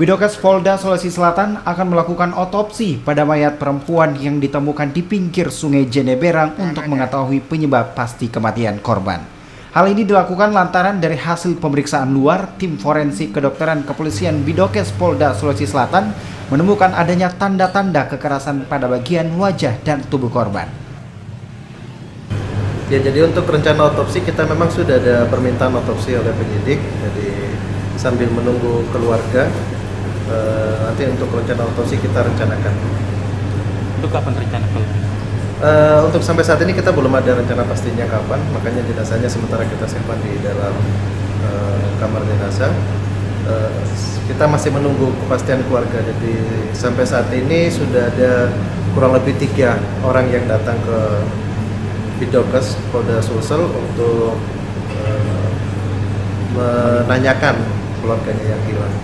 Bidokes Polda Sulawesi Selatan akan melakukan otopsi pada mayat perempuan yang ditemukan di pinggir Sungai Jeneberang untuk mengetahui penyebab pasti kematian korban. Hal ini dilakukan lantaran dari hasil pemeriksaan luar, tim forensik kedokteran kepolisian Bidokes Polda Sulawesi Selatan menemukan adanya tanda-tanda kekerasan pada bagian wajah dan tubuh korban. Ya, jadi untuk rencana otopsi kita memang sudah ada permintaan otopsi oleh penyidik. Jadi sambil menunggu keluarga, nanti untuk rencana otopsi kita rencanakan. Untuk kapan rencana keluar? Untuk sampai saat ini kita belum ada rencana pastinya kapan, makanya jenazahnya sementara kita simpan di dalam kamar jenazah. Kita masih menunggu kepastian keluarga. Jadi sampai saat ini sudah ada kurang lebih 3 orang yang datang ke Bidokes Polda Sulsel untuk menanyakan keluarganya yang hilang.